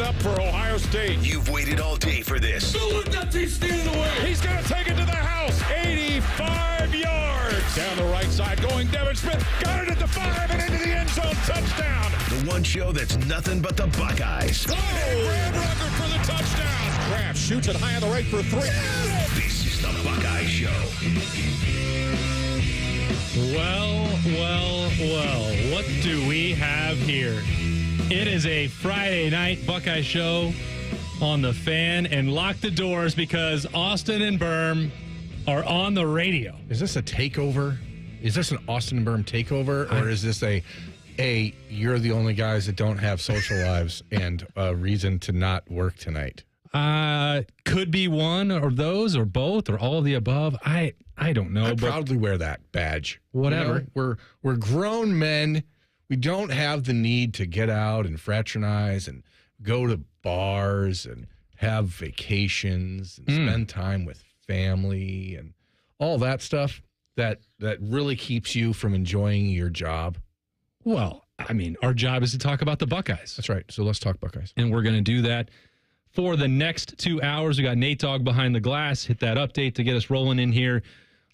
it up for Ohio State. You've waited all day for this. Don't let that team stand in the way. He's going to take it to the house. 85 yards. Down the right side going Devin Smith. Got it at the 5 and into the end zone. Touchdown. The one show that's nothing but the Buckeyes. Oh! Graham Rucker for the touchdown. Graham shoots it high on the right for 3. This is the Buckeye Show. Well, what do we have here? It is a Friday night Buckeye Show on the Fan, and lock the doors because Austin and Birm are on the radio. Is this a takeover? Is this an Austin and Birm takeover, or is this a you're the only guys that don't have social lives and a reason to not work tonight? Could be one or those or both or all of the above. I don't know. I proudly wear that badge. Whatever. You know, we're grown men. We don't have the need to get out and fraternize and go to bars and have vacations and spend time with family and all that stuff that really keeps you from enjoying your job. Well, I mean, our job is to talk about the Buckeyes. That's right. So let's talk Buckeyes. And we're going to do that for the next 2 hours. We got Nate Dogg behind the glass. Hit that update to get us rolling in here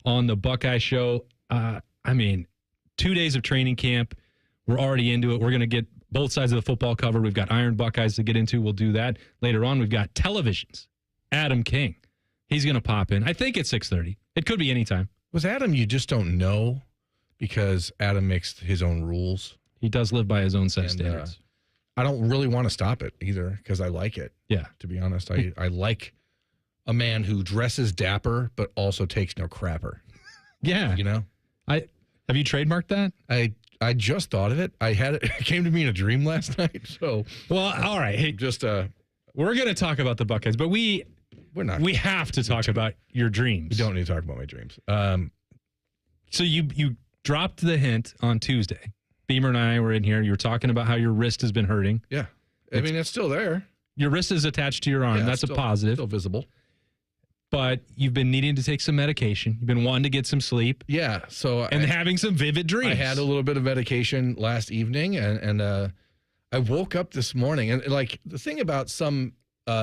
on the Buckeye Show. 2 days of training camp. We're already into it. We're going to get both sides of the football covered. We've got Iron Buckeyes to get into. We'll do that later on. We've got televisions. Adam King. He's going to pop in. I think it's 6:30. It could be anytime. Was Adam, you just don't know because Adam makes his own rules. He does live by his own set of standards. I don't really want to stop it either because I like it. Yeah. To be honest, I like a man who dresses dapper but also takes no crapper. Yeah. You know? Have you trademarked that? I just thought of it. It came to me in a dream last night. So, well, all right. Hey, we're going to talk about the Buckeyes, but we're not. We have to talk about your dreams. We don't need to talk about my dreams. So you dropped the hint on Tuesday. Beamer and I were in here. You were talking about how your wrist has been hurting. Yeah. It's still there. Your wrist is attached to your arm. Yeah, that's a positive. Still visible. But you've been needing to take some medication. You've been wanting to get some sleep. Yeah. So having some vivid dreams. I had a little bit of medication last evening, and I woke up this morning. And like the thing about some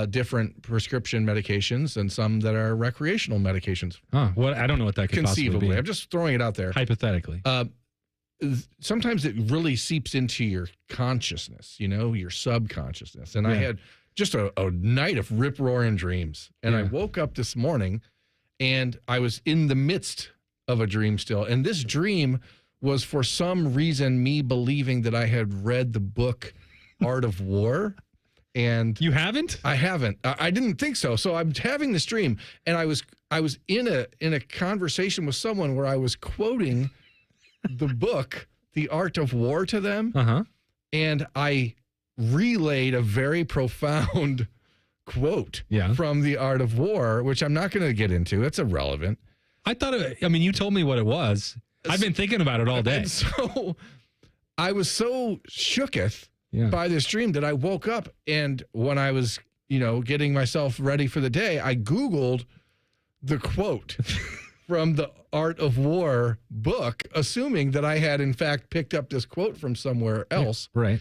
different prescription medications and some that are recreational medications. What? I don't know what that could possibly be. I'm just throwing it out there. Hypothetically. Sometimes it really seeps into your consciousness, your subconsciousness. And I had just a night of rip-roaring dreams. And I woke up this morning, and I was in the midst of a dream still. And this dream was, for some reason, me believing that I had read the book Art of War. And you haven't? I haven't. I didn't think so. So I'm having this dream, and I was in a conversation with someone where I was quoting the book The Art of War to them. And I relayed a very profound quote from The Art of War, which I'm not going to get into. It's irrelevant. You told me what it was. I've been thinking about it all day. And so I was so shooketh by this dream that I woke up, and when I was, getting myself ready for the day, I Googled the quote from the Art of War book, assuming that I had, in fact, picked up this quote from somewhere else. Yeah, right.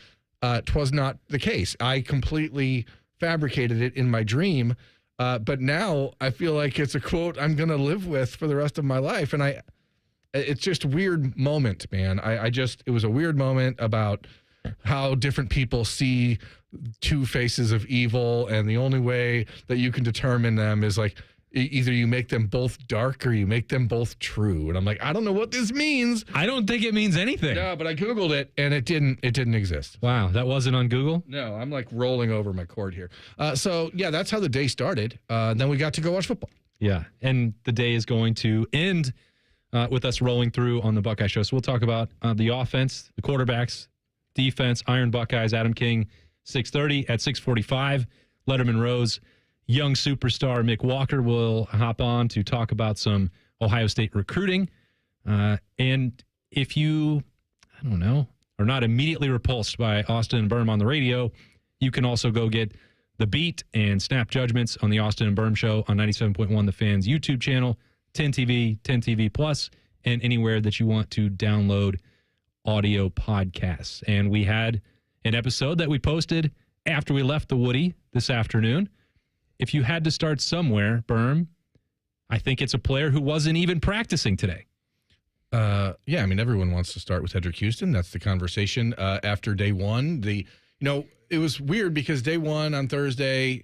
'Twas not the case. I completely fabricated it in my dream, but now I feel like it's a quote I'm going to live with for the rest of my life. And it's just a weird moment, man. It was a weird moment about how different people see two faces of evil, and the only way that you can determine them is like either you make them both dark or you make them both true. And I'm like, I don't know what this means. I don't think it means anything. No, but I Googled it, and it didn't exist. Wow, that wasn't on Google? No, I'm like rolling over my cord here. So that's how the day started. Then we got to go watch football. Yeah, and the day is going to end with us rolling through on the Buckeye Show. So we'll talk about the offense, the quarterbacks, defense, Iron Buckeyes, Adam King, 6:30. At 6:45, Letterman Rose, young superstar Mick Walker will hop on to talk about some Ohio State recruiting. And if you, are not immediately repulsed by Austin and Birm on the radio, you can also go get The Beat and Snap Judgments on the Austin and Birm Show on 97.1 The Fan's YouTube channel, 10 TV, 10 TV Plus, and anywhere that you want to download audio podcasts. And we had an episode that we posted after we left the Woody this afternoon. If you had to start somewhere, Birm, I think it's a player who wasn't even practicing today. Yeah, I mean, everyone wants to start with Hedrick Houston. That's the conversation after day one. It was weird because day one on Thursday,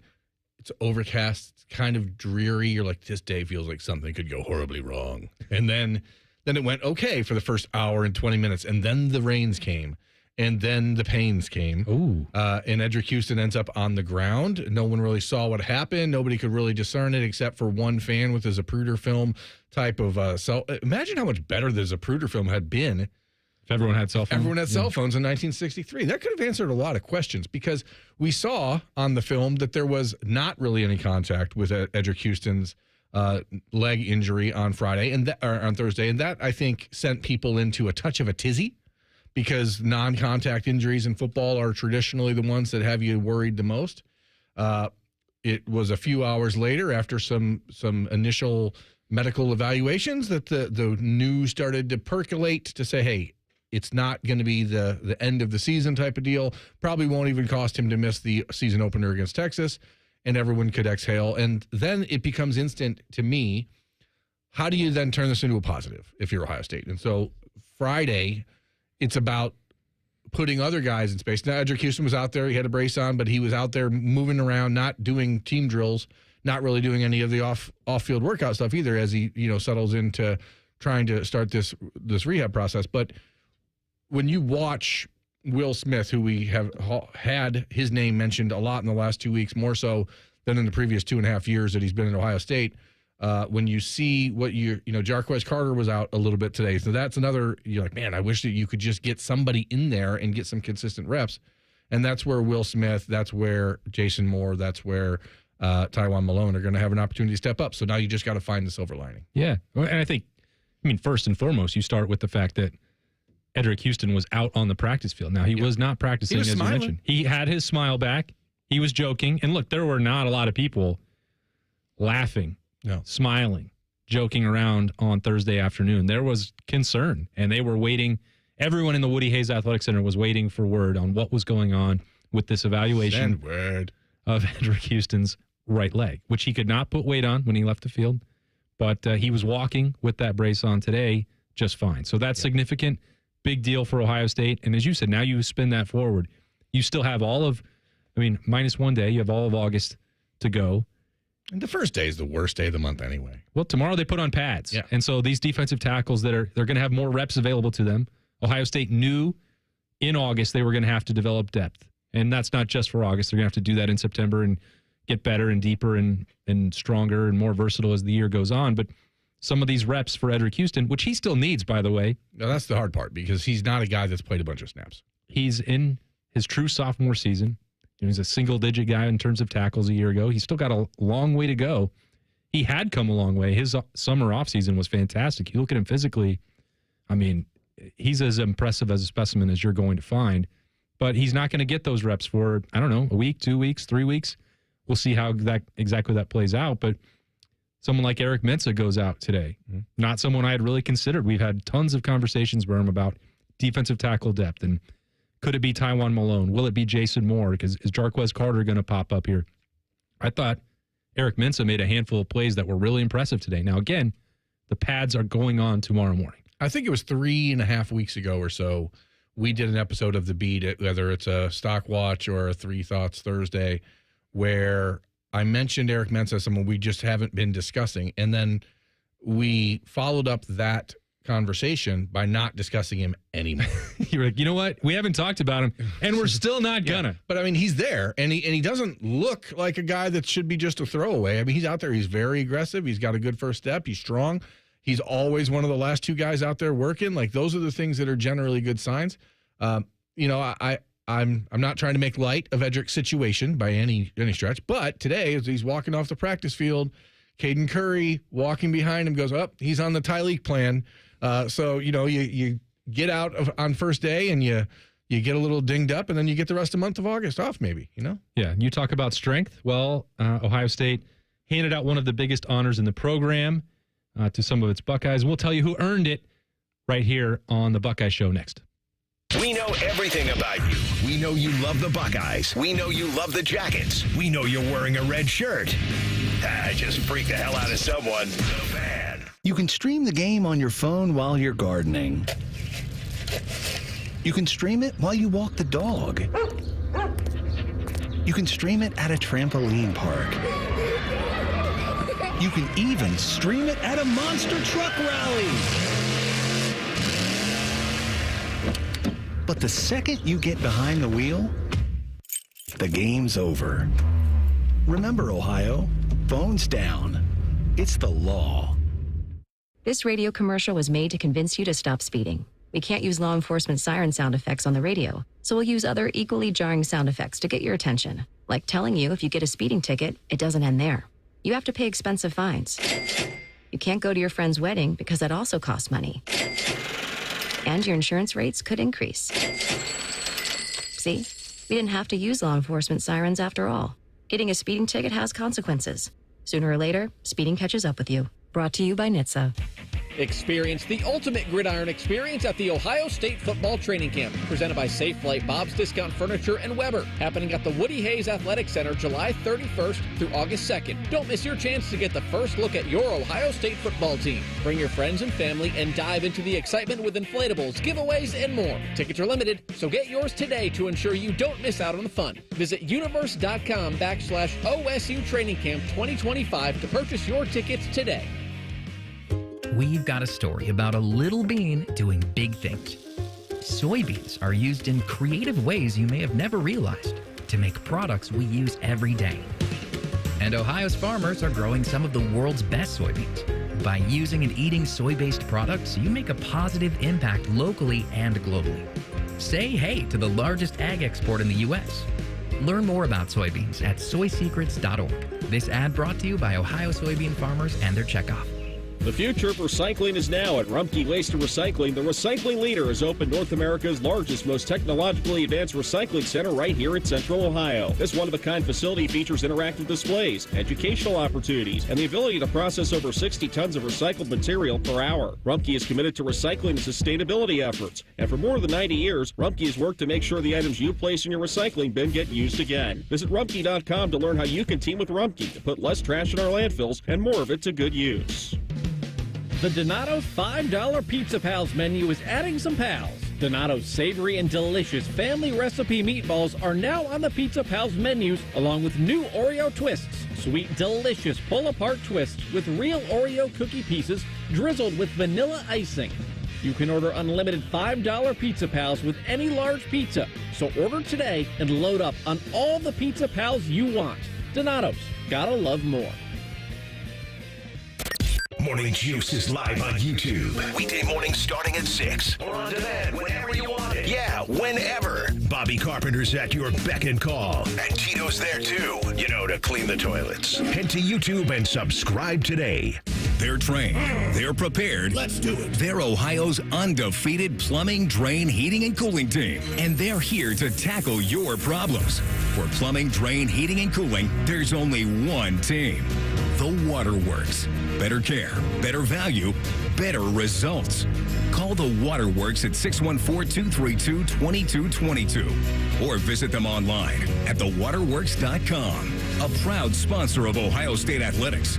it's overcast, it's kind of dreary. You're like, this day feels like something could go horribly wrong. And then it went okay for the first hour and 20 minutes. And then the rains came. And then the pains came. Ooh. And Hedrick Houston ends up on the ground. No one really saw what happened. Nobody could really discern it except for one fan with his Zapruder film type of imagine how much better the Zapruder film had been If everyone had cell phones. Everyone had cell phones in 1963. That could have answered a lot of questions because we saw on the film that there was not really any contact with Hedrick Houston's leg injury on Thursday, and that I think sent people into a touch of a tizzy because non-contact injuries in football are traditionally the ones that have you worried the most. It was a few hours later after some initial medical evaluations that the news started to percolate to say, hey, it's not going to be the end of the season type of deal. Probably won't even cost him to miss the season opener against Texas, and everyone could exhale. And then it becomes instant to me, how do you then turn this into a positive if you're Ohio State? And so Friday, it's about putting other guys in space. Now, Hedrick Houston was out there. He had a brace on, but he was out there moving around, not doing team drills, not really doing any of the off-field workout stuff either as he settles into trying to start this rehab process. But when you watch Will Smith, who we have had his name mentioned a lot in the last 2 weeks, more so than in the previous 2.5 years that he's been in Ohio State, when you see what Jarquez Carter was out a little bit today. So that's another, you're like, man, I wish that you could just get somebody in there and get some consistent reps. And that's where Will Smith, that's where Jason Moore, that's where Tywone Malone are going to have an opportunity to step up. So now you just got to find the silver lining. Yeah. And I think, first and foremost, you start with the fact that Hedrick Houston was out on the practice field. Now, he was not practicing, as smiling. you mentioned. He had his smile back. He was joking. And look, there were not a lot of people laughing, smiling, joking around on Thursday afternoon. There was concern, and they were waiting. Everyone in the Woody Hayes Athletic Center was waiting for word on what was going on with this evaluation of Hedrick Houston's right leg, which he could not put weight on when he left the field. But he was walking with that brace on today just fine. So that's significant. Big deal for Ohio State. And as you said, now you spin that forward. You still have minus 1 day. You have all of August to go. And the first day is the worst day of the month anyway. Well, tomorrow they put on pads. Yeah. And so these defensive tackles they're going to have more reps available to them. Ohio State knew in August they were going to have to develop depth. And that's not just for August. They're going to have to do that in September and get better and deeper and stronger and more versatile as the year goes on. But some of these reps for Hedrick Houston, which he still needs, by the way. Now, that's the hard part because he's not a guy that's played a bunch of snaps. He's in his true sophomore season. He's a single-digit guy in terms of tackles a year ago. He's still got a long way to go. He had come a long way. His summer offseason was fantastic. You look at him physically, he's as impressive as a specimen as you're going to find. But he's not going to get those reps for, a week, 2 weeks, 3 weeks. We'll see how exactly that plays out. But someone like Eric Mensah goes out today. Mm-hmm. Not someone I had really considered. We've had tons of conversations, Birm, about defensive tackle depth. And could it be Tywone Malone? Will it be Jason Moore? Is Jarquez Carter going to pop up here? I thought Eric Mensah made a handful of plays that were really impressive today. Now, again, the pads are going on tomorrow morning. I think it was 3.5 weeks ago or so, we did an episode of The Beat, whether it's a Stock Watch or a Three Thoughts Thursday, where I mentioned Eric Mensah, someone we just haven't been discussing. And then we followed up that conversation by not discussing him anymore. You're like, you know what? We haven't talked about him, and we're still not gonna. But he's there, and he doesn't look like a guy that should be just a throwaway. He's out there. He's very aggressive. He's got a good first step. He's strong. He's always one of the last two guys out there working. Like, those are the things that are generally good signs. I'm not trying to make light of Hedrick's situation by any stretch, but today, as he's walking off the practice field, Caden Curry walking behind him goes, he's on the Tyleek plan. So you get out on first day and you get a little dinged up, and then you get the rest of the month of August off, maybe. Yeah, you talk about strength. Well, Ohio State handed out one of the biggest honors in the program to some of its Buckeyes. We'll tell you who earned it right here on the Buckeye Show next. We know everything about you. We know you love the Buckeyes. We know you love the Jackets. We know you're wearing a red shirt. Just freak the hell out of someone. The Fan. You can stream the game on your phone while you're gardening. You can stream it while you walk the dog. You can stream it at a trampoline park. You can even stream it at a monster truck rally. But the second you get behind the wheel, the game's over. Remember, Ohio, phones down. It's the law. This radio commercial was made to convince you to stop speeding. We can't use law enforcement siren sound effects on the radio, so we'll use other equally jarring sound effects to get your attention, like telling you if you get a speeding ticket, it doesn't end there. You have to pay expensive fines. You can't go to your friend's wedding because that also costs money. And your insurance rates could increase. See? We didn't have to use law enforcement sirens after all. Getting a speeding ticket has consequences. Sooner or later, speeding catches up with you. Brought to you by NHTSA. Experience the ultimate gridiron experience at the Ohio State Football Training Camp, presented by Safe Flight, Bob's Discount Furniture, and Weber, happening at the Woody Hayes Athletic Center July 31st through August 2nd. Don't miss your chance to get the first look at your Ohio State football team. Bring your friends and family and dive into the excitement with inflatables, giveaways, and more. Tickets are limited, so get yours today to ensure you don't miss out on the fun. Visit universe.com/OSU Training Camp 2025 to purchase your tickets today. We've got a story about a little bean doing big things. Soybeans are used in creative ways you may have never realized to make products we use every day. And Ohio's farmers are growing some of the world's best soybeans. By using and eating soy-based products, you make a positive impact locally and globally. Say hey to the largest ag export in the U.S. Learn more about soybeans at soysecrets.org. This ad brought to you by Ohio soybean farmers and their checkoff. The future of recycling is now at Rumpke Waste and Recycling. The recycling leader has opened North America's largest, most technologically advanced recycling center right here in Central Ohio. This one-of-a-kind facility features interactive displays, educational opportunities, and the ability to process over 60 tons of recycled material per hour. Rumpke is committed to recycling and sustainability efforts, and for more than 90 years, Rumpke has worked to make sure the items you place in your recycling bin get used again. Visit Rumpke.com to learn how you can team with Rumpke to put less trash in our landfills and more of it to good use. The Donato's $5 Pizza Pals menu is adding some pals. Donato's savory and delicious family recipe meatballs are now on the Pizza Pals menus, along with new Oreo twists. Sweet, delicious pull-apart twists with real Oreo cookie pieces drizzled with vanilla icing. You can order unlimited $5 Pizza Pals with any large pizza. So order today and load up on all the Pizza Pals you want. Donato's, gotta love more. Morning Juice is live on YouTube. Weekday morning starting at 6. Or on demand whenever you want it. Yeah, whenever. Bobby Carpenter's at your beck and call. And Tito's there too, to clean the toilets. Head to YouTube and subscribe today. They're trained. They're prepared. Let's do it. They're Ohio's undefeated plumbing, drain, heating, and cooling team. And they're here to tackle your problems. For plumbing, drain, heating, and cooling, there's only one team. The Waterworks. Better care, better value, better results. Call the Waterworks at 614-232-2222 or visit them online at thewaterworks.com. A proud sponsor of Ohio State Athletics.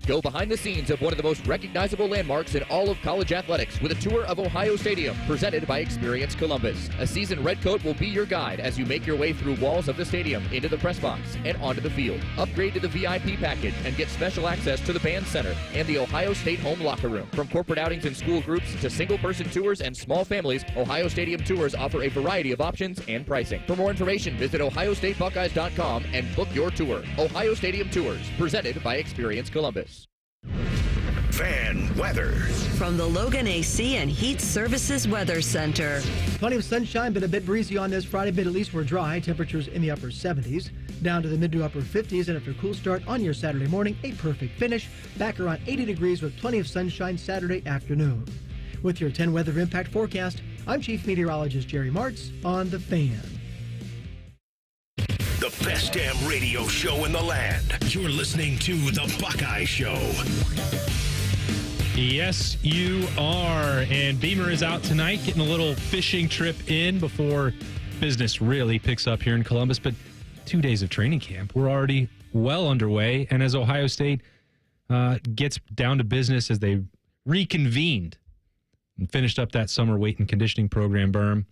Go behind the scenes of one of the most recognizable landmarks in all of college athletics with a tour of Ohio Stadium presented by Experience Columbus. A seasoned redcoat will be your guide as you make your way through walls of the stadium, into the press box, and onto the field. Upgrade to the VIP package and get special access to the band center and the Ohio State home locker room. From corporate outings and school groups to single-person tours and small families, Ohio Stadium tours offer a variety of options and pricing. For more information, visit ohiostatebuckeyes.com and book your tour. Ohio Stadium Tours, presented by Experience Columbus. Fan weather. From the Logan AC and Heat Services Weather Center. Plenty of sunshine, but a bit breezy on this Friday, but at least we're dry. Temperatures in the upper 70s, down to the mid to upper 50s, and after a cool start on your Saturday morning, a perfect finish. Back around 80 degrees with plenty of sunshine Saturday afternoon. With your 10 weather impact forecast, I'm Chief Meteorologist Jerry Martz on The Fan. The best damn radio show in the land. You're listening to The Buckeye Show. Yes, you are. And Beamer is out tonight, getting a little fishing trip in before business really picks up here in Columbus, but 2 days of training camp. We're already well underway, and as Ohio State gets down to business as they reconvened and finished up that summer weight and conditioning program, Birm,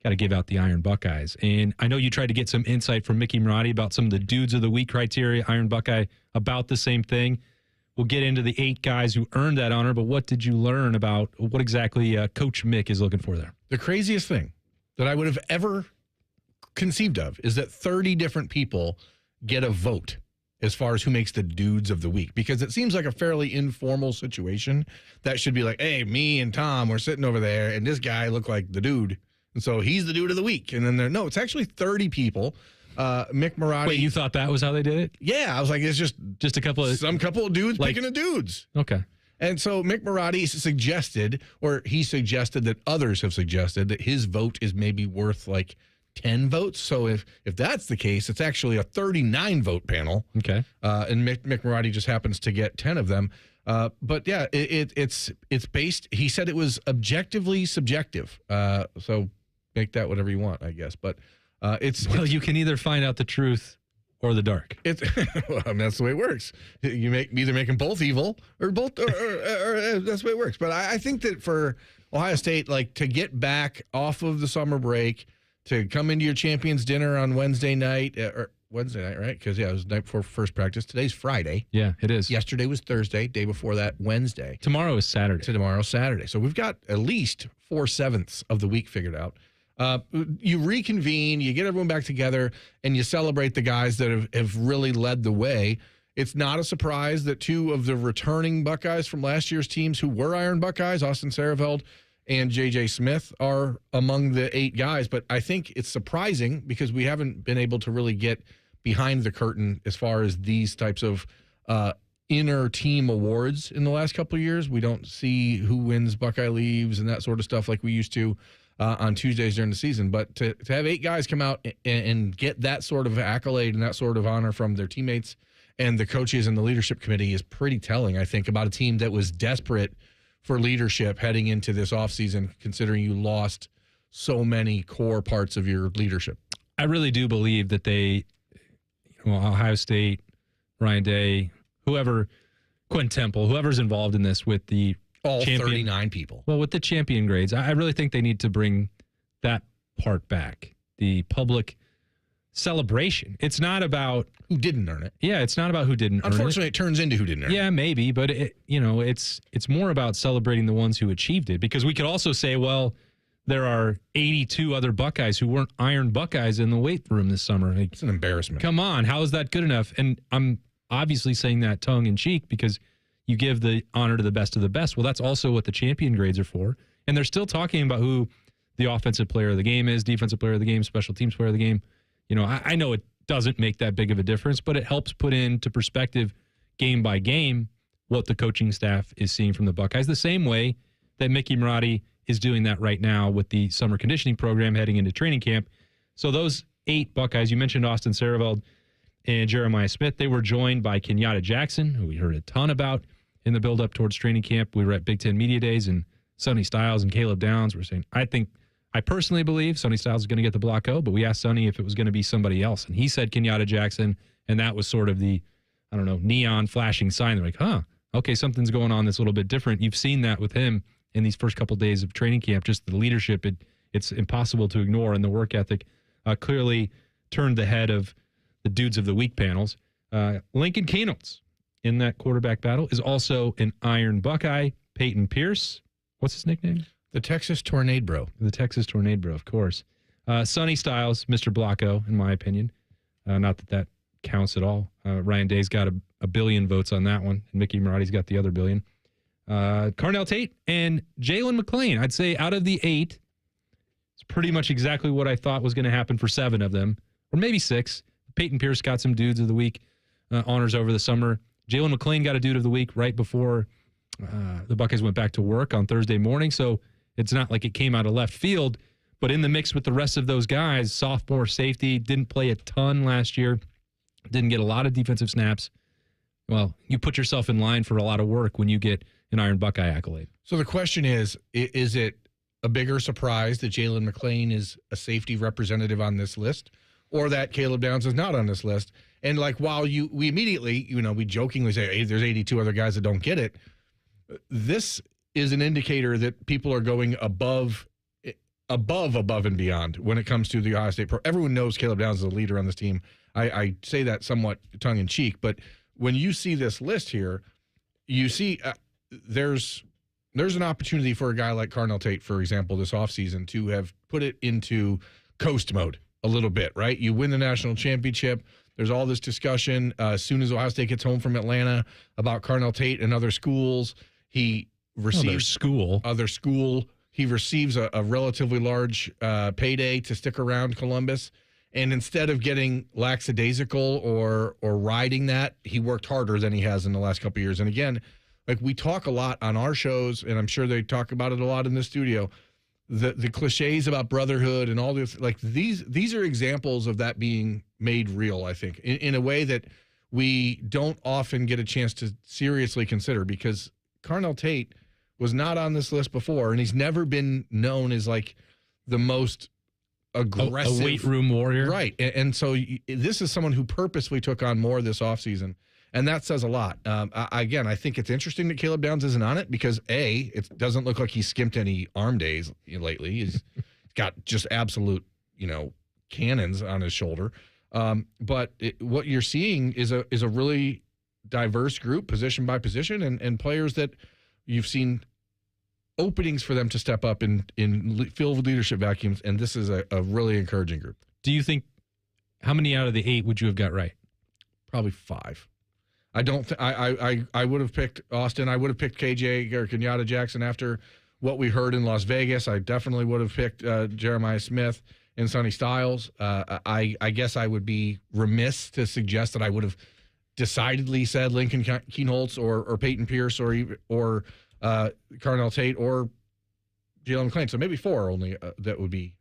got to give out the Iron Buckeyes. And I know you tried to get some insight from Mickey Marotti about some of the dudes of the week criteria. Iron Buckeye, about the same thing. We'll get into the 8 guys who earned that honor, but what did you learn about what exactly Coach Mick is looking for there? The craziest thing that I would have ever conceived of is that 30 different people get a vote as far as who makes the dudes of the week, because it seems like a fairly informal situation that should be like, hey, me and Tom, we're sitting over there, and this guy looked like the dude, and so he's the dude of the week. And then no, it's actually 30 people. Mick Marotti. Wait, you thought that was how they did it? Yeah, I was like, it's just a couple of dudes picking the dudes. Okay. And so Mick Marotti suggested that others have suggested that his vote is maybe worth like 10 votes. So if that's the case, it's actually a 39 vote panel. Okay. And Mick Marotti just happens to get 10 of them. But yeah, it's based. He said it was objectively subjective. So make that whatever you want, I guess. But you can either find out the truth or the dark. Well, I mean, that's the way it works. You either make them both evil or both, or that's the way it works. But I think that for Ohio State, like to get back off of the summer break, to come into your champions dinner on Wednesday night, right? Because it was the night before first practice. Today's Friday. Yeah, it is. Yesterday was Thursday. Day before that, Wednesday. Tomorrow is Saturday. Tomorrow's Saturday. So we've got at least 4/7 of the week figured out. You reconvene, you get everyone back together, and you celebrate the guys that have really led the way. It's not a surprise that 2 of the returning Buckeyes from last year's teams who were Iron Buckeyes, Austin Sareveld and J.J. Smith, are among the 8 guys. But I think it's surprising because we haven't been able to really get behind the curtain as far as these types of inner team awards in the last couple of years. We don't see who wins Buckeye Leaves and that sort of stuff like we used to on Tuesdays during the season. But to have 8 guys come out and get that sort of accolade and that sort of honor from their teammates and the coaches and the leadership committee is pretty telling, I think, about a team that was desperate for leadership heading into this offseason, considering you lost so many core parts of your leadership. I really do believe that Ohio State, Ryan Day, whoever, Quinn Temple, whoever's involved in this with the all 39 people. Well, with the champion grades, I really think they need to bring that part back. The public celebration. It's not about who didn't earn it. Yeah, it's not about who didn't earn it. Unfortunately, it turns into who didn't earn it. Yeah, maybe, but it's more about celebrating the ones who achieved it, because we could also say, well, there are 82 other Buckeyes who weren't Iron Buckeyes in the weight room this summer. Like, it's an embarrassment. Come on, how is that good enough? And I'm obviously saying that tongue in cheek because you give the honor to the best of the best. Well, that's also what the champion grades are for. And they're still talking about who the offensive player of the game is, defensive player of the game, special teams player of the game. I know it doesn't make that big of a difference, but it helps put into perspective game by game what the coaching staff is seeing from the Buckeyes, the same way that Mickey Marotti is doing that right now with the summer conditioning program heading into training camp. So those 8 Buckeyes, you mentioned Austin Sareveld and Jeremiah Smith, they were joined by Kenyatta Jackson, who we heard a ton about in the build-up towards training camp. We were at Big Ten Media Days, and Sonny Styles and Caleb Downs were saying, I personally believe Sonny Styles is going to get the block O, but we asked Sonny if it was going to be somebody else, and he said Kenyatta Jackson, and that was sort of the, neon flashing sign. They're like, okay, something's going on that's a little bit different. You've seen that with him in these first couple of days of training camp, just the leadership, it's impossible to ignore, and the work ethic clearly turned the head of the Dudes of the Week panels. Lincoln Keynotes in that quarterback battle is also an Iron Buckeye. Peyton Pierce, what's his nickname? The Texas Tornado Bro. The Texas Tornado Bro, of course. Sonny Styles, Mr. Blocko, in my opinion. Not that counts at all. Ryan Day's got a billion votes on that one, and Mickey Marotti's got the other billion. Carnell Tate and Jalen McClain. I'd say out of the 8, it's pretty much exactly what I thought was going to happen for 7 of them, or maybe 6. Peyton Pierce got some Dudes of the Week honors over the summer. Jalen McClain got a Dude of the Week right before the Buckeyes went back to work on Thursday morning, so it's not like it came out of left field, but in the mix with the rest of those guys, sophomore safety, didn't play a ton last year, didn't get a lot of defensive snaps. Well, you put yourself in line for a lot of work when you get an Iron Buckeye accolade. So the question is it a bigger surprise that Jalen McClain is a safety representative on this list, or that Caleb Downs is not on this list. And like, while we immediately, we jokingly say, hey, there's 82 other guys that don't get it. This is an indicator that people are going above and beyond when it comes to the Ohio State Pro. Everyone knows Caleb Downs is a leader on this team. I say that somewhat tongue in cheek, but when you see this list here, you see there's an opportunity for a guy like Carnell Tate, for example, this offseason to have put it into coast mode a little bit, right? You win the national championship. There's all this discussion as soon as Ohio State gets home from Atlanta about Carnell Tate and other schools. He receives other school. He receives a relatively large payday to stick around Columbus. And instead of getting lackadaisical or riding that, he worked harder than he has in the last couple of years. And again, like, we talk a lot on our shows, and I'm sure they talk about it a lot in the studio, the cliches about brotherhood and all this. Like, these are examples of that being made real, I think, in a way that we don't often get a chance to seriously consider, because Carnell Tate was not on this list before, and he's never been known as like the most aggressive, a weight room warrior, right? And so this is someone who purposely took on more this offseason, and that says a lot. Again, I think it's interesting that Caleb Downs isn't on it because it doesn't look like he's skimped any arm days lately. He's got just absolute cannons on his shoulder. But what you're seeing is a really diverse group, position by position, and players that you've seen openings for them to step up in fill leadership vacuums, and this is a really encouraging group. Do you think, how many out of the 8 would you have got right? Probably 5. I don't. I would have picked Austin. I would have picked KJ or Kenyatta Jackson after what we heard in Las Vegas. I definitely would have picked Jeremiah Smith and Sonny Styles. I guess I would be remiss to suggest that I would have decidedly said Lincoln Keenholz or Peyton Pierce or Carnell Tate or Jalen McClain. So maybe 4 only that would be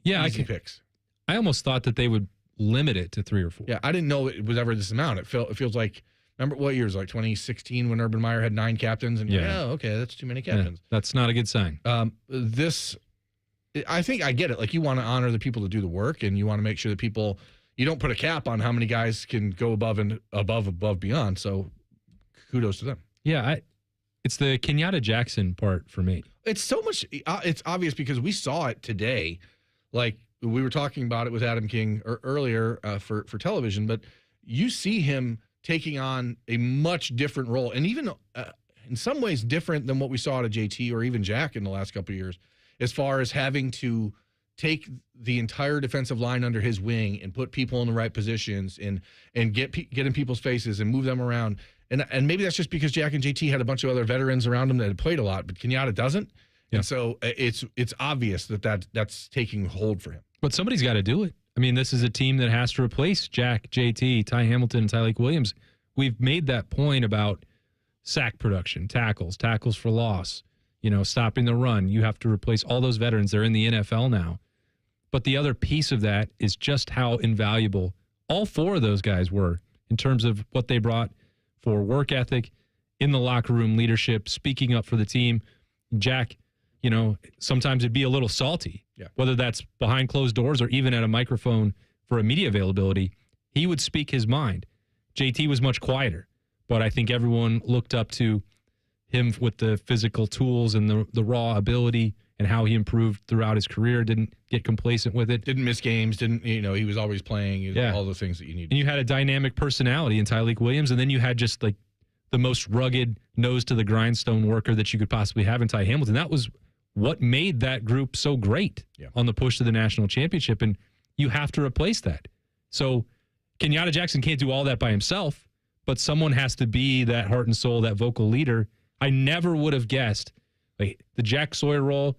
easy picks. I almost thought that they would limit it to 3 or 4. Yeah, I didn't know it was ever this amount. It feels like, remember what year? It was like 2016 when Urban Meyer had 9 captains, and okay, that's too many captains. Yeah, that's not a good sign. I think I get it. Like, you want to honor the people that do the work, and you want to make sure that people, you don't put a cap on how many guys can go above and above beyond. So kudos to them. Yeah, it's the Kenyatta Jackson part for me. It's so much. It's obvious because we saw it today. Like, we were talking about it with Adam King earlier for television, but you see him taking on a much different role, and even in some ways different than what we saw at JT or even Jack in the last couple of years, as far as having to take the entire defensive line under his wing and put people in the right positions and get in people's faces and move them around. And maybe that's just because Jack and JT had a bunch of other veterans around him that had played a lot, but Kenyatta doesn't. Yeah. And so it's obvious that's taking hold for him. But somebody's got to do it. I mean, this is a team that has to replace Jack, JT, Ty Hamilton, and Tyleik Williams. We've made that point about sack production, tackles for loss, stopping the run. You have to replace all those veterans. They're in the NFL now. But the other piece of that is just how invaluable all 4 of those guys were in terms of what they brought for work ethic, in the locker room leadership, speaking up for the team. Jack, sometimes it'd be a little salty, whether that's behind closed doors or even at a microphone for a media availability. He would speak his mind. JT was much quieter, but I think everyone looked up to him with the physical tools and the raw ability and how he improved throughout his career, didn't get complacent with it. Didn't miss games, he was always playing, all the things that you need. And you had a dynamic personality in Tyleik Williams, and then you had just like the most rugged, nose to the grindstone worker that you could possibly have in Ty Hamilton. That was what made that group so great on the push to the national championship, and you have to replace that. So Kenyatta Jackson can't do all that by himself, but someone has to be that heart and soul, that vocal leader. I never would have guessed the Jack Sawyer role.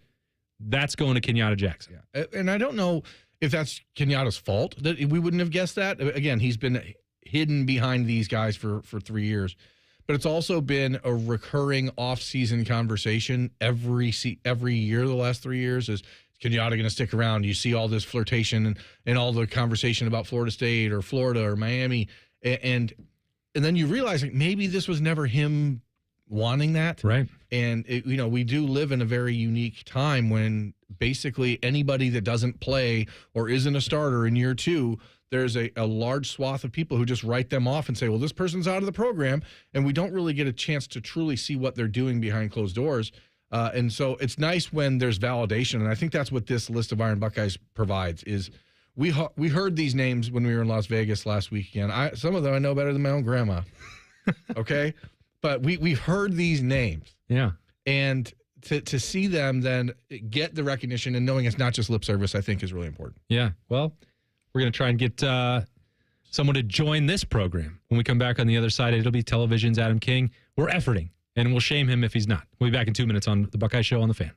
That's going to Kenyatta Jackson. Yeah. And I don't know if that's Kenyatta's fault that we wouldn't have guessed that. Again, he's been hidden behind these guys for 3 years. But it's also been a recurring off-season conversation every year the last 3 years is Kenyatta going to stick around? You see all this flirtation and all the conversation about Florida State or Florida or Miami. And then you realize maybe this was never him wanting that. Right. And, we do live in a very unique time when basically anybody that doesn't play or isn't a starter in year 2, there's a large swath of people who just write them off and say, well, this person's out of the program. And we don't really get a chance to truly see what they're doing behind closed doors. And so it's nice when there's validation. And I think that's what this list of Iron Buckeyes provides is we heard these names when we were in Las Vegas last weekend. Some of them I know better than my own grandma. Okay. But we heard these names. Yeah. And to see them then get the recognition and knowing it's not just lip service, I think is really important. Yeah. Well, we're going to try and get someone to join this program. When we come back on the other side, it'll be Television's Adam King. We're efforting, and we'll shame him if he's not. We'll be back in 2 minutes on the Buckeye Show on the Fan.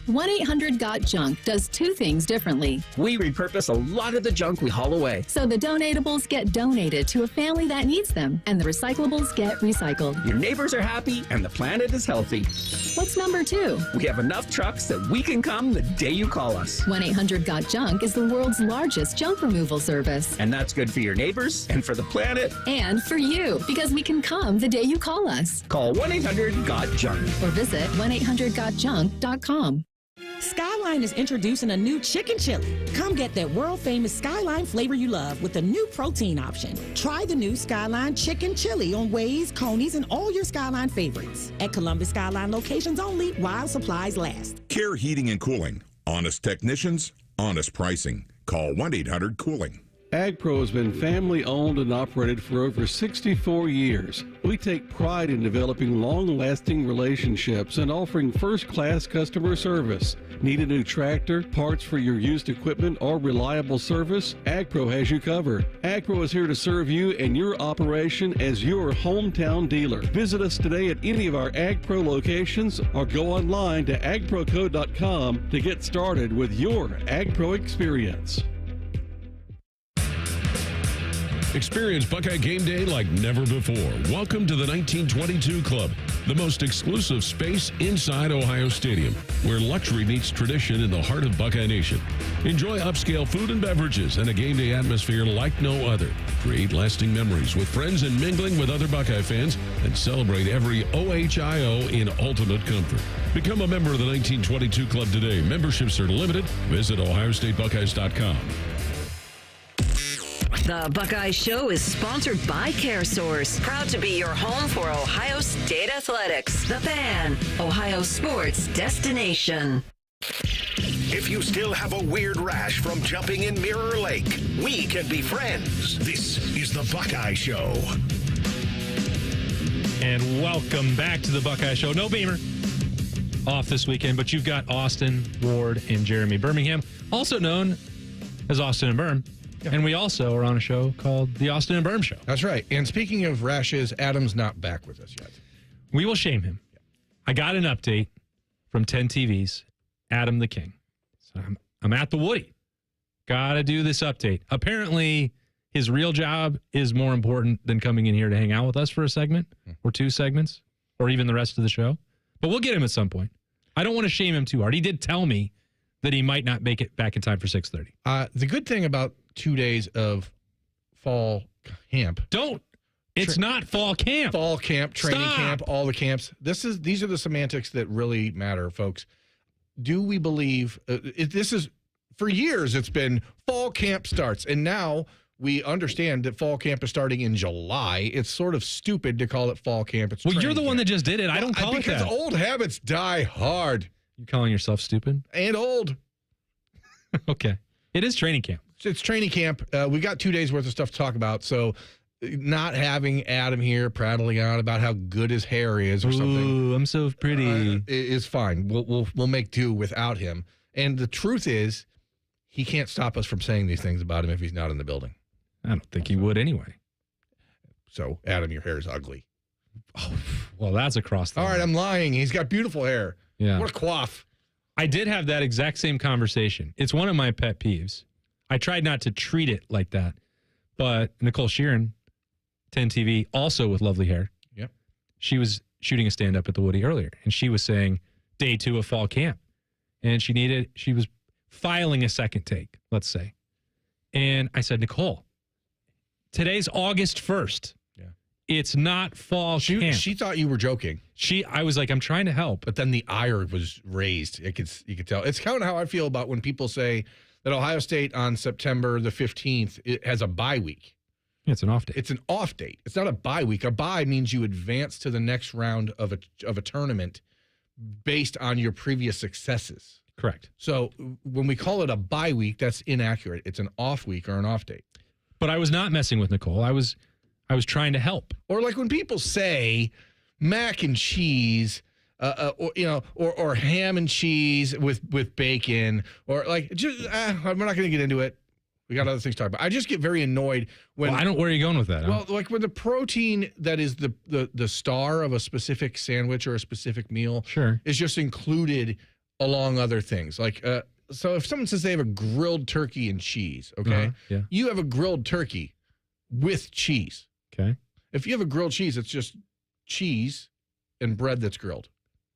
1-800-GOT-JUNK does 2 things differently. We repurpose a lot of the junk we haul away. So the donatables get donated to a family that needs them, and the recyclables get recycled. Your neighbors are happy, and the planet is healthy. What's number 2? We have enough trucks that we can come the day you call us. 1-800-GOT-JUNK is the world's largest junk removal service. And that's good for your neighbors, and for the planet. And for you, because we can come the day you call us. Call 1-800-GOT-JUNK. Or visit 1-800-GOT-JUNK.com. Skyline is introducing a new chicken chili. Come get that world-famous Skyline flavor you love with a new protein option. Try the new Skyline chicken chili on Waze, Coney's, and all your Skyline favorites. At Columbus Skyline locations only while supplies last. Care Heating and Cooling. Honest technicians, honest pricing. Call 1-800-COOLING. AgPro has been family-owned and operated for over 64 years. We take pride in developing long-lasting relationships and offering first-class customer service. Need a new tractor, parts for your used equipment, or reliable service? AgPro has you covered. AgPro is here to serve you and your operation as your hometown dealer. Visit us today at any of our AgPro locations or go online to agproco.com to get started with your AgPro experience. Experience Buckeye game day like never before. Welcome to the 1922 Club, the most exclusive space inside Ohio Stadium, where luxury meets tradition in the heart of Buckeye Nation. Enjoy upscale food and beverages and a game day atmosphere like no other. Create lasting memories with friends and mingling with other Buckeye fans, and celebrate every OHIO in ultimate comfort. Become a member of the 1922 Club today. Memberships are limited. Visit OhioStateBuckeyes.com. The Buckeye Show is sponsored by CareSource, proud to be your home for Ohio State Athletics. The Fan, Ohio sports destination. If you still have a weird rash from jumping in Mirror Lake, we can be friends. This is the Buckeye Show. And welcome back to the Buckeye Show. No Beamer off this weekend, but you've got Austin, Ward, and Jeremy Birmingham, also known as Austin and Birm. And we also are on a show called The Austin and Birm Show. That's right. And speaking of rashes, Adam's not back with us yet. We will shame him. I got an update from 10 TV's Adam the King. So I'm at the Woody. Got to do this update. Apparently, his real job is more important than coming in here to hang out with us for a segment or 2 segments or even the rest of the show. But we'll get him at some point. I don't want to shame him too hard. He did tell me that he might not make it back in time for 6:30. The good thing about 2 days of fall camp. It's not fall camp. Fall camp, training camp, all the camps. These are the semantics that really matter, folks. Do we believe this is for years it's been fall camp starts, and now we understand that fall camp is starting in July. It's sort of stupid to call it fall camp. It's you're the one camp. that just did it. I don't call it that. Because old habits die hard. You calling yourself stupid? And old. Okay. It is training camp. It's training camp. We got 2 days worth of stuff to talk about. So not having Adam here prattling on about how good his hair is or something. Ooh, I'm so pretty. Is fine. We'll make do without him. And the truth is, he can't stop us from saying these things about him if he's not in the building. I don't think he would anyway. So, Adam, your hair is ugly. Oh, well, that's across the line. All right, I'm lying. He's got beautiful hair. Yeah. What a coif. I did have that exact same conversation. It's one of my pet peeves. I tried not to treat it like that. But Nicole Sheeran, 10 TV, also with lovely hair. Yep. She was shooting a stand-up at the Woody earlier, and she was saying day 2 of fall camp. And she was filing a second take, let's say. And I said, Nicole, today's August 1st. Yeah. It's not fall camp. She thought you were joking. I was like, I'm trying to help. But then the ire was raised. You could tell. It's kind of how I feel about when people say that Ohio State on September the 15th it has a bye week. It's an off date. It's an off date. It's not a bye week. A bye means you advance to the next round of a tournament based on your previous successes. Correct. So when we call it a bye week, that's inaccurate. It's an off week or an off date. But I was not messing with Nicole. I was trying to help. Or like when people say mac and cheese, or ham and cheese with bacon, or like just we're not going to get into it. We got other things to talk about. I just get very annoyed when I don't. Where are you going with that? Well, like when the protein that is the star of a specific sandwich or a specific meal, is just included along other things. Like so, if someone says they have a grilled turkey and cheese, okay, yeah, you have a grilled turkey with cheese. Okay. If you have a grilled cheese, it's just cheese and bread that's grilled.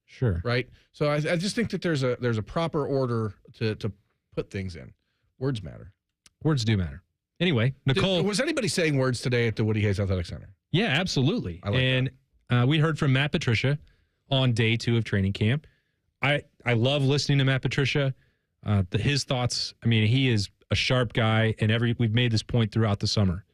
Sure. Right. So I just think that there's a proper order to put things in. Words matter. Words do matter. Anyway, Nicole. Was anybody saying words today at the Woody Hayes Athletic Center? Yeah, absolutely. I like and we heard from Matt Patricia on day 2 of training camp. I love listening to Matt Patricia. His thoughts. I mean, he is a sharp guy, and we've made this point throughout the summer.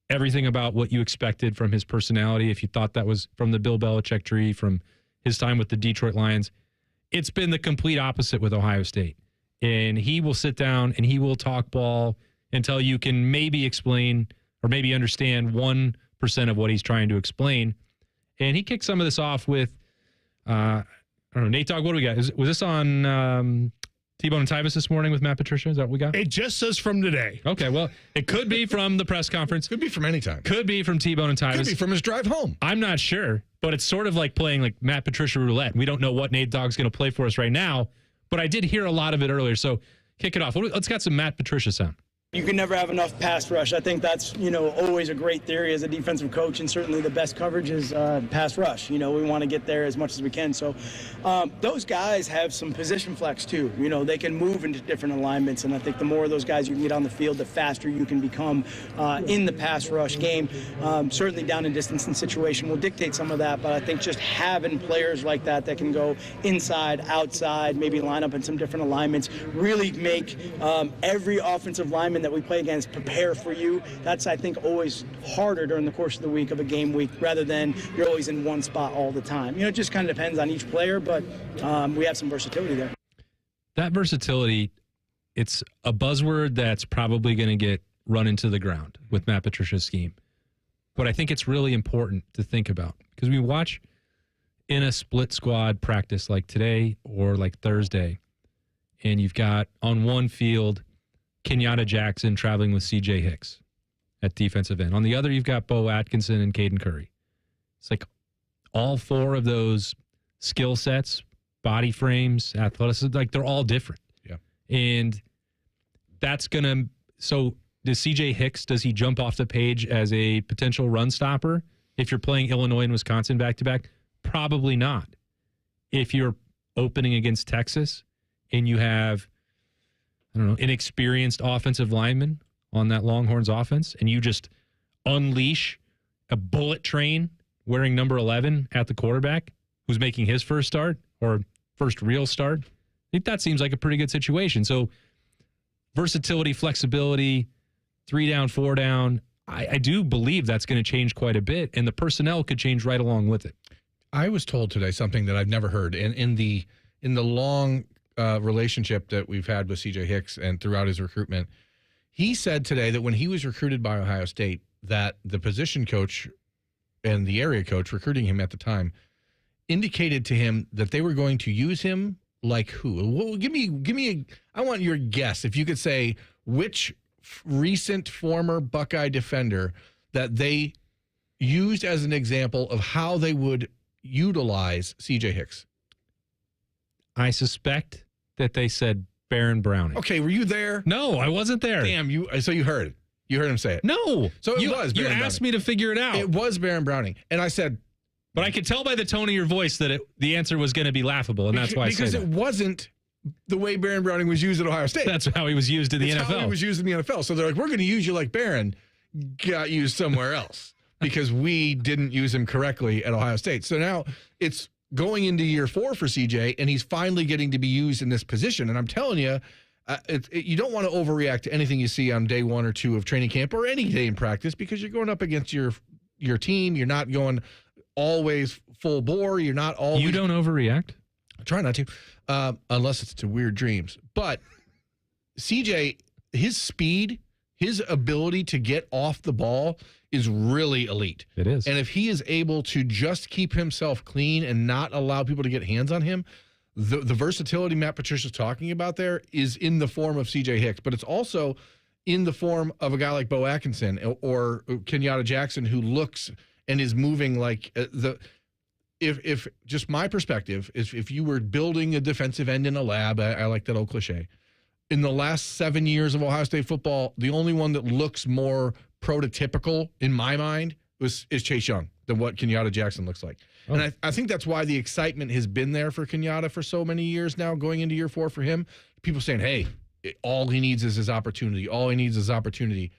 Everything about what you expected from his personality, if you thought that was from the Bill Belichick tree, from his time with the Detroit Lions, it's been the complete opposite with Ohio State. And he will sit down and he will talk ball until you can maybe explain or maybe understand 1% of what he's trying to explain. And he kicked some of this off with, I don't know, Nate Dogg, what do we got? Was this on T-Bone and Tyvus this morning with Matt Patricia? Is that what we got? It just says from today. Okay, well, it could be from the press conference. Could be from any time. Could be from T-Bone and Tyvus. Could be from his drive home. I'm not sure, but it's sort of like playing like Matt Patricia roulette. We don't know what Nate Dogg's going to play for us right now, but I did hear a lot of it earlier. So kick it off. Let's get some Matt Patricia sound. You can never have enough pass rush. I think that's, always a great theory as a defensive coach, and certainly the best coverage is pass rush. We want to get there as much as we can. So those guys have some position flex too. They can move into different alignments, and I think the more of those guys you can get on the field, the faster you can become in the pass rush game. Certainly down and distance and situation will dictate some of that, but I think just having players like that can go inside, outside, maybe line up in some different alignments, really make every offensive lineman that we play against prepare for you. That's, I think, always harder during the course of the week of a game week rather than you're always in one spot all the time. It just kind of depends on each player, but we have some versatility there. That versatility, it's a buzzword that's probably going to get run into the ground with Matt Patricia's scheme. But I think it's really important to think about because we watch in a split squad practice like today or like Thursday, and you've got on one field Kenyatta Jackson traveling with C.J. Hicks at defensive end. On the other, you've got Bo Atkinson and Caden Curry. It's like all 4 of those skill sets, body frames, athleticism, like they're all different. Yeah. And that's going to – so does C.J. Hicks, does he jump off the page as a potential run stopper if you're playing Illinois and Wisconsin back-to-back? Probably not. If you're opening against Texas and you have – I don't know, inexperienced offensive lineman on that Longhorns offense, and you just unleash a bullet train wearing number 11 at the quarterback who's making his first start or first real start, I think that seems like a pretty good situation. So versatility, flexibility, 3 down, 4 down, I do believe that's going to change quite a bit, and the personnel could change right along with it. I was told today something that I've never heard, and in the long relationship that we've had with C.J. Hicks and throughout his recruitment, he said today that when he was recruited by Ohio State, that the position coach and the area coach recruiting him at the time indicated to him that they were going to use him like who? Well, give me I want your guess. If you could say which recent former Buckeye defender that they used as an example of how they would utilize C.J. Hicks. I suspect that they said Baron Browning. Okay, were you there? No, I wasn't there. Damn, so you heard it. You heard him say it. No. So it was Baron You asked me to figure it out. It was Baron Browning. And I said... But I could tell by the tone of your voice that the answer was going to be laughable, and that's why I said because it wasn't the way Baron Browning was used at Ohio State. That's how he was used in the NFL. How he was used in the NFL. So they're like, we're going to use you like Baron got used somewhere else. because we didn't use him correctly at Ohio State. So now it's going into year 4 for CJ, and he's finally getting to be used in this position. And I'm telling you, you don't want to overreact to anything you see on day 1 or 2 of training camp or any day in practice, because you're going up against your team. You're not going always full bore. You're not always. You don't overreact? I try not to, unless it's to weird dreams. But CJ, his speed, his ability to get off the ball is really elite. It is. And if he is able to just keep himself clean and not allow people to get hands on him, the versatility Matt Patricia's talking about there is in the form of CJ Hicks, but it's also in the form of a guy like Bo Atkinson or Kenyatta Jackson, who looks and is moving like if just my perspective is, if you were building a defensive end in a lab, I like that old cliche. In the last 7 years of Ohio State football, the only one that looks more prototypical in my mind is Chase Young than what Kenyatta Jackson looks like. Oh. And I think that's why the excitement has been there for Kenyatta for so many years now, going into year 4 for him. People saying, hey, all he needs is his opportunity. All he needs is opportunity.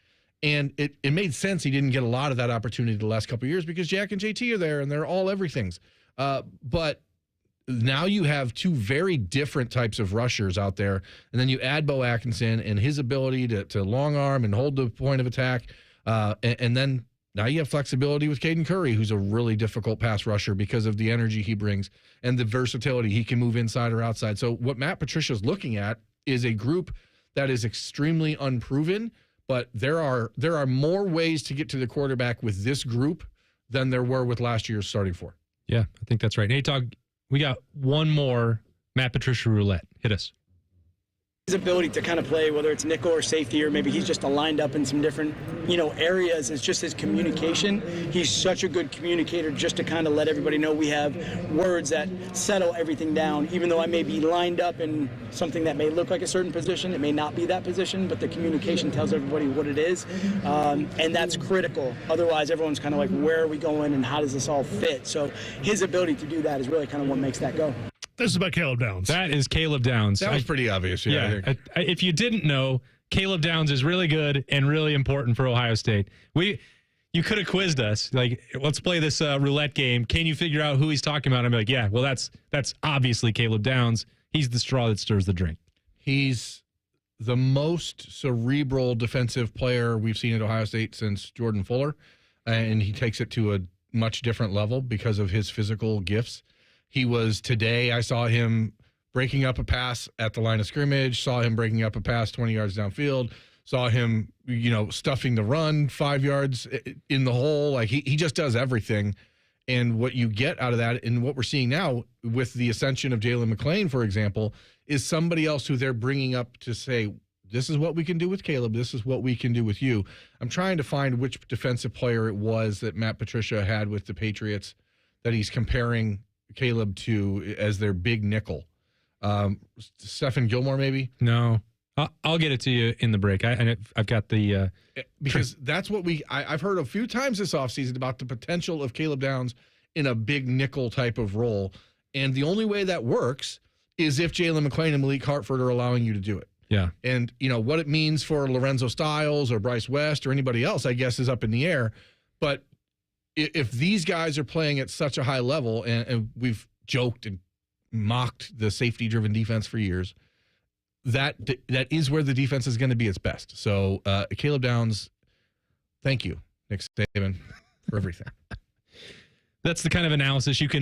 And it made sense he didn't get a lot of that opportunity the last couple of years because Jack and JT are there and they're all everythings. But now you have 2 very different types of rushers out there. And then you add Bo Atkinson and his ability to long arm and hold the point of attack. And then now you have flexibility with Caden Curry, who's a really difficult pass rusher because of the energy he brings and the versatility. He can move inside or outside. So what Matt Patricia's looking at is a group that is extremely unproven, but there are more ways to get to the quarterback with this group than there were with last year's starting 4. Yeah, I think that's right. Nate Dogg, we got one more Matt Patricia roulette. Hit us. His ability to kind of play, whether it's nickel or safety, or maybe he's just aligned up in some different, areas. It's just his communication. He's such a good communicator, just to kind of let everybody know we have words that settle everything down. Even though I may be lined up in something that may look like a certain position, it may not be that position, but the communication tells everybody what it is, and that's critical. Otherwise, everyone's kind of like, where are we going and how does this all fit? So his ability to do that is really kind of what makes that go. This is about Caleb Downs. That is Caleb Downs. That was pretty obvious. Yeah. If you didn't know, Caleb Downs is really good and really important for Ohio State. You could have quizzed us. Like, let's play this roulette game. Can you figure out who he's talking about? I'm like, yeah, well, that's obviously Caleb Downs. He's the straw that stirs the drink. He's the most cerebral defensive player we've seen at Ohio State since Jordan Fuller, and he takes it to a much different level because of his physical gifts. Today, I saw him breaking up a pass at the line of scrimmage, saw him breaking up a pass 20 yards downfield, saw him, stuffing the run 5 yards in the hole. Like, he just does everything. And what you get out of that, and what we're seeing now with the ascension of Jalen McClain, for example, is somebody else who they're bringing up to say, this is what we can do with Caleb. This is what we can do with you. I'm trying to find which defensive player it was that Matt Patricia had with the Patriots that he's comparing Caleb to as their big nickel. Stephen Gilmore, maybe? No. I'll get it to you in the break. I've got the... because that's what I've heard a few times this offseason about the potential of Caleb Downs in a big nickel type of role. And the only way that works is if Jalen McClain and Malik Hartford are allowing you to do it. Yeah. And, what it means for Lorenzo Styles or Bryce West or anybody else, I guess, is up in the air. But if these guys are playing at such a high level, and we've joked and mocked the safety-driven defense for years, that is where the defense is going to be its best. So, Caleb Downs, thank you, Nick Saban, for everything. That's the kind of analysis you can